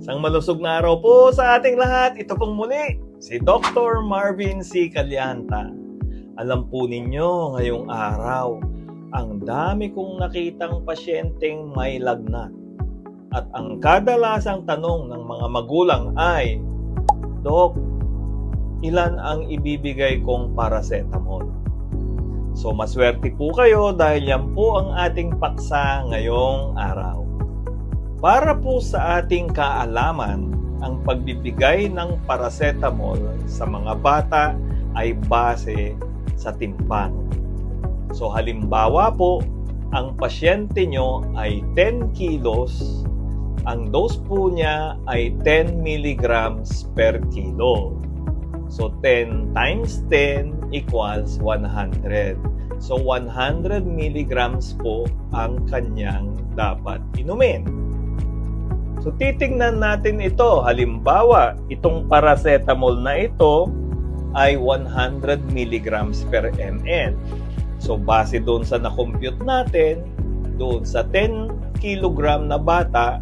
Isang malusog na araw po sa ating lahat. Ito pong muli, si Dr. Marvin C. Calianta. Alam po ninyo, ngayong araw, ang dami kong nakitang pasyenteng may lagnat. At ang kadalasang tanong ng mga magulang ay, Dok, ilan ang ibibigay kong paracetamol? So maswerte po kayo dahil yan po ang ating paksa ngayong araw. Para po sa ating kaalaman, ang pagbibigay ng paracetamol sa mga bata ay base sa timbang. So halimbawa po, ang pasyente nyo ay 10 kilos, ang dose po niya ay 10 milligrams per kilo. So 10 times 10 equals 100. So 100 milligrams po ang kanyang dapat inumin. So titingnan natin ito. Halimbawa, itong paracetamol na ito ay 100 milligrams per ml. So base doon sa na-compute natin, doon sa 10 kilogram na bata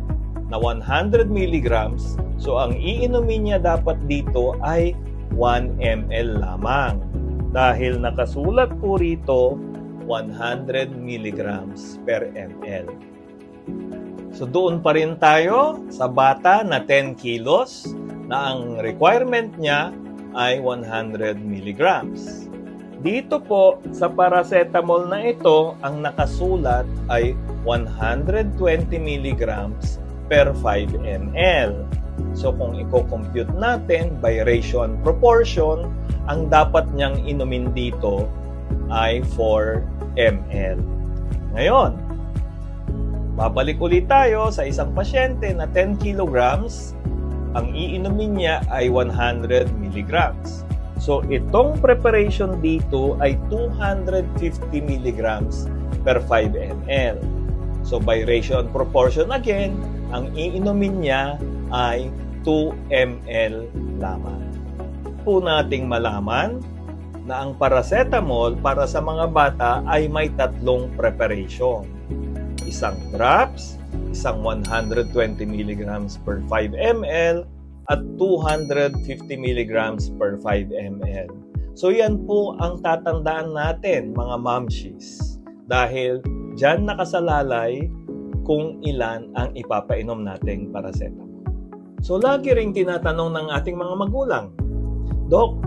na 100 milligrams, so ang iinumin niya dapat dito ay 1 ml lamang. Dahil nakasulat po rito 100 milligrams per ml. So doon pa rin tayo sa bata na 10 kilos na ang requirement niya ay 100 milligrams. Dito po sa paracetamol na ito, ang nakasulat ay 120 milligrams per 5 ml. So kung i-compute natin by ratio and proportion, ang dapat niyang inumin dito ay 4 ml. Ngayon, babalik ulit tayo sa isang pasyente na 10 kilograms, ang iinumin niya ay 100 milligrams. So, itong preparation dito ay 250 milligrams per 5 ml. So, by ratio and proportion again, ang iinumin niya ay 2 ml lamang. Po nating malaman na ang paracetamol para sa mga bata ay may tatlong preparation. Isang drops, isang 120 mg per 5 ml, at 250 mg per 5 ml. So yan po ang tatandaan natin mga mamshis. Dahil dyan nakasalalay kung ilan ang ipapainom nating paracetamol. So lagi ring tinatanong ng ating mga magulang, Dok,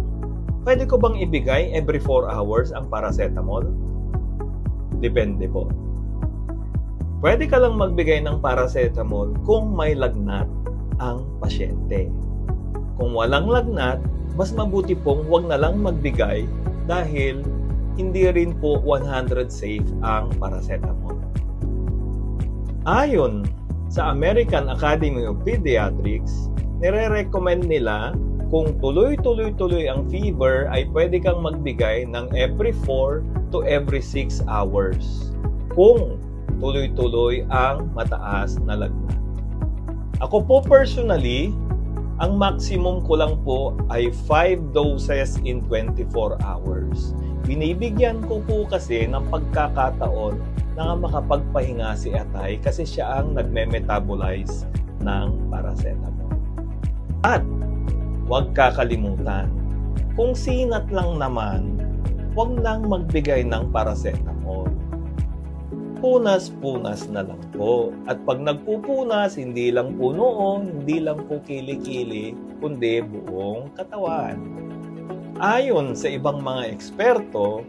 pwede ko bang ibigay every 4 hours ang paracetamol? Depende po. Pwede ka lang magbigay ng paracetamol kung may lagnat ang pasyente. Kung walang lagnat, mas mabuti pong wag na lang magbigay dahil hindi rin po 100 safe ang paracetamol. Ayon sa American Academy of Pediatrics, nire-recommend nila kung tuloy-tuloy ang fever ay pwede kang magbigay ng every 4 to every 6 hours. Kung tuloy-tuloy ang mataas na lagnat. Ako po personally, ang maximum ko lang po ay 5 doses in 24 hours. Binibigyan ko po kasi ng pagkakataon na makapagpahinga si Atay kasi siya ang nagme-metabolize ng paracetamol. At huwag kakalimutan, kung sinat lang naman, huwag nang magbigay ng paracetamol. Punas-punas na lang po. At pag nagpupunas, hindi lang po noo, hindi lang po kili-kili, kundi buong katawan. Ayon sa ibang mga eksperto,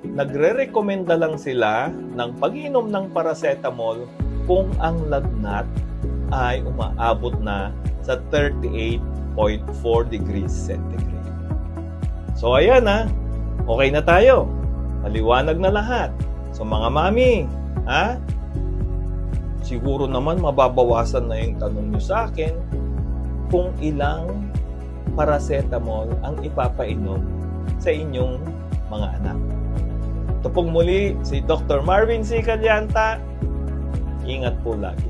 nagre-rekomenda lang sila ng pag-inom ng paracetamol kung ang lagnat ay umaabot na sa 38.4 degrees centigrade. So ayan na, okay na tayo. Maliwanag na lahat. So mga mami, siguro naman mababawasan na yung tanong nyo sa akin kung ilang paracetamol ang ipapainom sa inyong mga anak. Ito pong muli si Dr. Marvin C. Calianta. Ingat po lagi.